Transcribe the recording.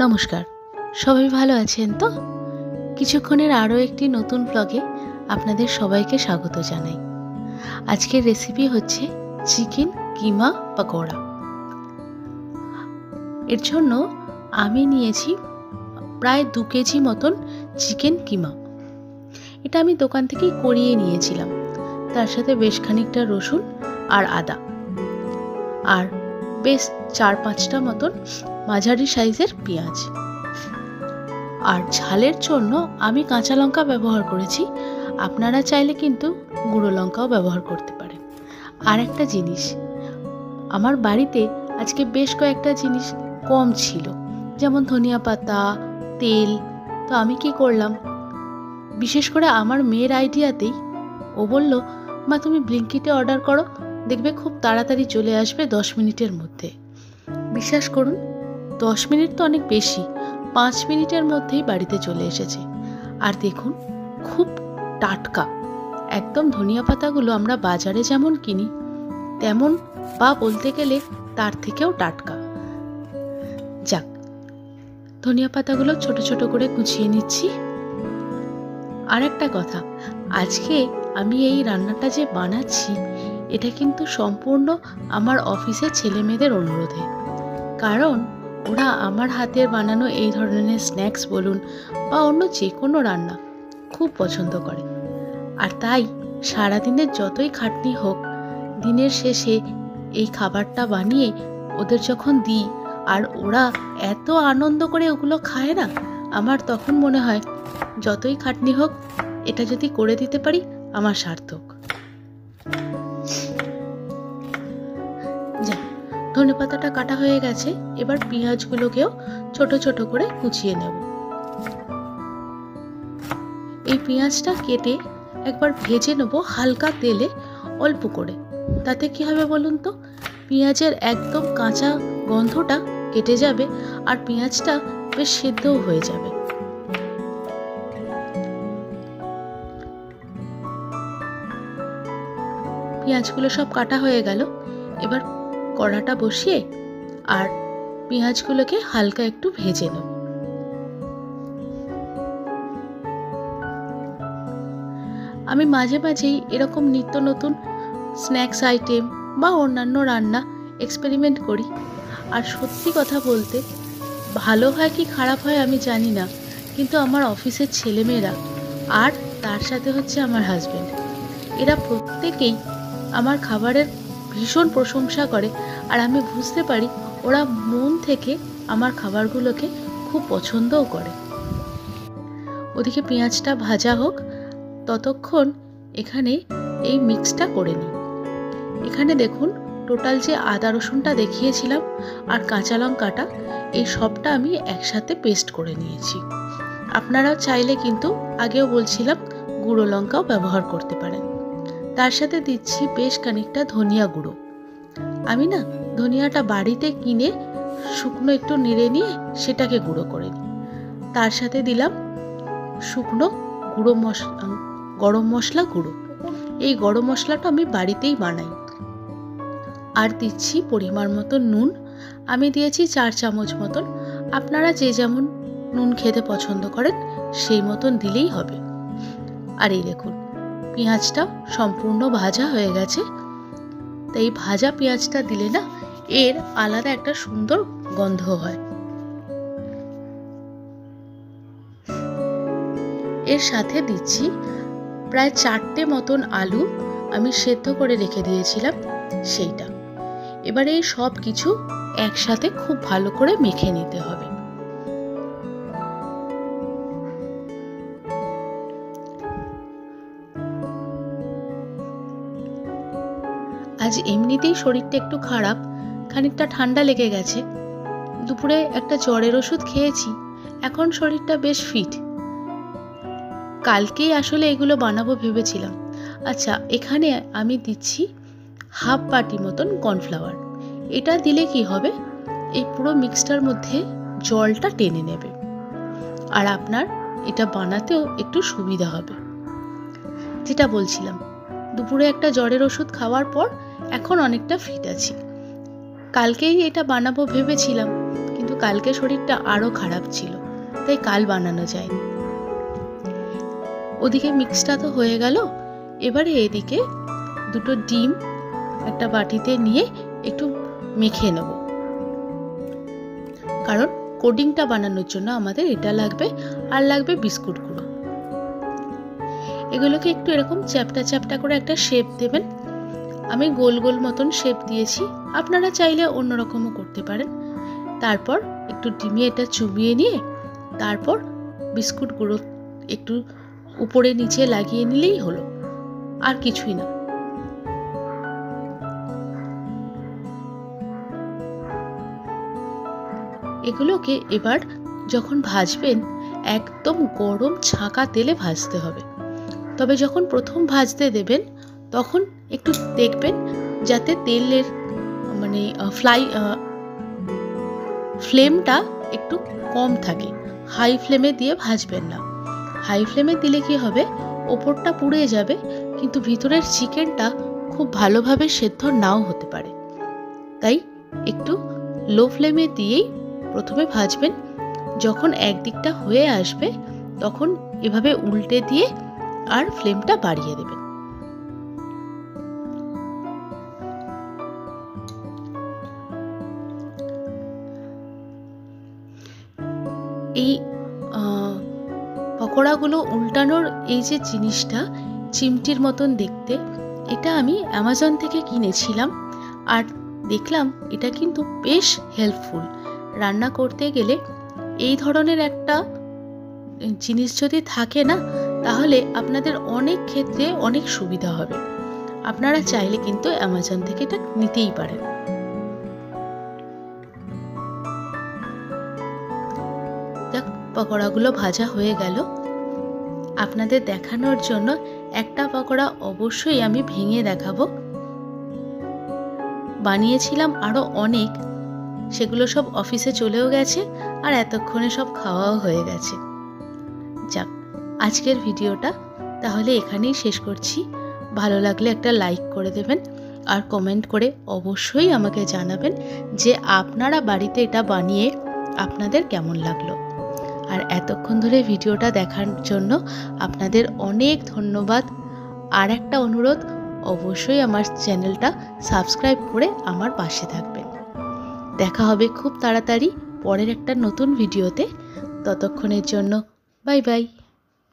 নমস্কার, সবাই ভালো আছেন তো? কিছুক্ষণের আরও একটি নতুন ব্লগে আপনাদের সবাইকে স্বাগত জানাই। আজকের রেসিপি হচ্ছে চিকেন কিমা পকোড়া। এর জন্য আমি নিয়েছি প্রায় 2 কেজি মতন চিকেন কিমা। এটা আমি দোকান থেকেই করিয়ে নিয়েছিলাম। তার সাথে বেশ খানিকটা রসুন আর আদা, আর বেশ 4-5টা মতন মাঝারি সাইজের পেঁয়াজ। আর ঝালের জন্য আমি কাঁচা লঙ্কা ব্যবহার করেছি, আপনারা চাইলে কিন্তু গুঁড়ো লঙ্কাও ব্যবহার করতে পারেন। আর একটা জিনিস, আমার বাড়িতে আজকে বেশ কয়েকটা জিনিস কম ছিল, যেমন ধনিয়া পাতা, তেল। তো আমি কি করলাম, বিশেষ করে আমার মেয়ের আইডিয়াতেই ও বলল, মা তুমি ব্লিঙ্কিটে অর্ডার করো, দেখবে খুব তাড়াতাড়ি চলে আসবে 10 মিনিটের মধ্যে। বিশ্বাস করুন, 10 মিনিট তো অনেক বেশি, 5 মিনিটের মধ্যেই বাড়িতে চলে এসেছে। আর দেখুন, খুব টাটকা একদম। ধনিয়া পাতাগুলো আমরা বাজারে যেমন কিনি তেমন, বা বলতে গেলে তার থেকেও টাটকা। যাক, ধনিয়া পাতাগুলো ছোট ছোট করে কুচিয়ে নিচ্ছি। আর একটা কথা, আজকে আমি এই রান্নাটা যে বানাচ্ছি, এটা কিন্তু সম্পূর্ণ আমার অফিসের ছেলে মেয়েদের অনুরোধে। কারণ ওরা আমার হাতের বানানো এই ধরনের স্ন্যাক্স বলুন বা অন্য যে কোনো রান্না খুব পছন্দ করে। আর তাই সারাদিনের যতই খাটনি হোক, দিনের শেষে এই খাবারটা বানিয়ে ওদের যখন দিই আর ওরা এত আনন্দ করে ওগুলো খায় না, আমার তখন মনে হয় যতই খাটনি হোক, এটা যদি করে দিতে পারি আমার সার্থক। ধনেপাতাটা কাটা হয়ে গেছে, এবার পেঁয়াজগুলোকেও ছোট ছোট করে কুচিয়ে নেব। এই পেঁয়াজটা কেটে একবার ভেজে নেব হালকা তেলে, অল্প করে। তাতে কি হবে বলুন তো, পেঁয়াজের একদম কাঁচা গন্ধটা কেটে যাবে আর পেঁয়াজটা বেশ সেদ্ধও হয়ে যাবে। পেঁয়াজগুলো সব কাটা হয়ে গেল, এবার কড়াটা বসিয়ে আর পেঁয়াজগুলোকে হালকা একটু ভেজে নেব। আমি মাঝে মাঝেই এরকম নিত্য নতুন স্ন্যাক্স আইটেম বা অন্যান্য রান্না এক্সপেরিমেন্ট করি। আর সত্যি কথা বলতে, ভালো হয় কি খারাপ হয় আমি জানি না, কিন্তু আমার অফিসের ছেলেমেয়েরা আর তার সাথে হচ্ছে আমার হাজব্যান্ড, এরা প্রত্যেকেই আমার খাবারের ভীষণ প্রশংসা করে। আর আমি বুঝতে পারি ওরা মন থেকে আমার খাবারগুলোকে খুব পছন্দও করে। ওদিকে পেঁয়াজটা ভাজা হোক, ততক্ষণ এখানে এই মিক্সটা করে নিই। এখানে দেখুন, টোটাল যে আদা রসুনটা দেখিয়েছিলাম আর কাঁচা লঙ্কাটা, এই সবটা আমি একসাথে পেস্ট করে নিয়েছি। আপনারাও চাইলে কিন্তু, আগেও বলছিলাম, গুঁড়ো লঙ্কাও ব্যবহার করতে পারেন। তার সাথে দিচ্ছি বেশ খানিকটা ধনিয়া গুঁড়ো। আমি না ধনিয়াটা বাড়িতে কিনে শুকনো একটু নেড়ে নিয়ে সেটাকে গুঁড়ো করে নিই। তার সাথে দিলাম শুকনো গুঁড়ো মশলা, গরম মশলা গুঁড়ো। এই গরম মশলাটা আমি বাড়িতেই বানাই। আর দিচ্ছি পরিমাণ মতো নুন। আমি দিয়েছি 4 চামচ মতন। আপনারা যে যেমন নুন খেতে পছন্দ করেন সেই মতন দিলেই হবে। আর এই দেখুন, পেঁয়াজটা সম্পূর্ণ ভাজা হয়ে গেছে। তাই এই ভাজা পেঁয়াজটা দিলে না, এর আলাদা একটা সুন্দর গন্ধ হয়। এর সাথে দিচ্ছি প্রায় 4টে মতন আলু, আমি সেদ্ধ করে রেখে দিয়েছিলাম সেইটা। এবারে এই সব কিছু একসাথে খুব ভালো করে মেখে নিতে হবে। আজ এমনিতেই শরীরটা একটু খারাপ, খানিকটা ঠান্ডা লেগে গেছে। দুপুরে একটা জ্বরের ওষুধ খেয়েছি, এখন শরীরটা বেশ ফিট। কালকেই আসলে এগুলো বানাবো ভেবেছিলাম। আচ্ছা, এখানে আমি দিচ্ছি হাফ বাটি মতন কর্নফ্লাওয়ার। এটা দিলে কি হবে, এই পুরো মিক্সটার মধ্যে জলটা টেনে নেবে আর আপনার এটা বানাতেও একটু সুবিধা হবে। যেটা বলছিলাম, দুপুরে একটা জ্বরের ওষুধ খাওয়ার পর এখন অনেকটা ফিট আছি। কালকেই এটা বানাবো ভেবেছিলাম, কিন্তু কিন্তু কালকে শরীরটা আরও খারাপ ছিল, তাই কাল বানানো যায়নি। ওদিকে মিক্সটা তো হয়ে গেল। এবারে এদিকে দুটো ডিম একটা বাটিতে নিয়ে একটু মেখে নেব, কারণ কোডিংটা বানানোর জন্য আমাদের এটা লাগবে, আর লাগবে বিস্কুট গুঁড়ো। এগুলোকে একটু এরকম চ্যাপটা চ্যাপটা করে একটা শেপ দেবেন। আমি গোল গোল মতন শেপ দিয়েছি, আপনারা চাইলে অন্যরকমও করতে পারেন। তারপর একটু ডিমে এটা চুবিয়ে নিয়ে তারপর বিস্কুট গুঁড়ো একটু উপরে নিচে লাগিয়ে নিলেই হলো, আর কিছুই না। এগুলোকে এবার যখন ভাজবেন একদম গরম ছাঁকা তেলে ভাজতে হবে। তবে যখন প্রথম ভাজতে দেবেন তখন একটু দেখবেন যাতে তেলের মানে ফ্লেমটা একটু কম থাকে, হাই ফ্লেমে দিয়ে ভাজবেন না। হাই ফ্লেমে দিলে কি হবে, ওপরটা পুড়ে যাবে কিন্তু ভিতরের চিকেনটা খুব ভালোভাবে সেদ্ধ নাও হতে পারে। তাই একটু লো ফ্লেমে দিয়েই প্রথমে ভাজবেন। যখন একদিকটা হয়ে আসবে তখন এভাবে উল্টে দিয়ে আর ফ্লেমটা বাড়িয়ে দেবেন। এই পকোড়াগুলো উল্টানোর এই যে জিনিসটা চিমটির মতন দেখতে, এটা আমি অ্যামাজন থেকে কিনেছিলাম, আর দেখলাম এটা কিন্তু বেশ হেল্পফুল। রান্না করতে গেলে এই ধরনের একটা জিনিস যদি থাকে না, তাহলে আপনাদের অনেক ক্ষেত্রে অনেক সুবিধা হবে। আপনারা চাইলে কিন্তু অ্যামাজন থেকে এটা নিতেই পারেন। দেখ, পকোড়াগুলো ভাজা হয়ে গেল। আপনাদের দেখানোর জন্য একটা পকোড়া অবশ্যই আমি ভেঙে দেখাবো। বানিয়েছিলাম আরও অনেক, সেগুলো সব অফিসে চলেও গেছে, আর এতক্ষণে সব খাওয়াও হয়ে গেছে। যাক, আজকের ভিডিওটা তাহলে এখানেই শেষ করছি। ভালো লাগলে একটা লাইক করে দেবেন, আর কমেন্ট করে অবশ্যই আমাকে জানাবেন যে আপনারা বাড়িতে এটা বানিয়ে আপনাদের কেমন লাগলো। আর এতক্ষণ ধরে ভিডিওটা দেখার জন্য আপনাদের অনেক ধন্যবাদ। আর একটা অনুরোধ, অবশ্যই আমার চ্যানেলটা সাবস্ক্রাইব করে আমার পাশে থাকবেন। দেখা হবে খুব তাড়াতাড়ি পরের একটা নতুন ভিডিওতে। ততক্ষণের জন্য বাই বাই।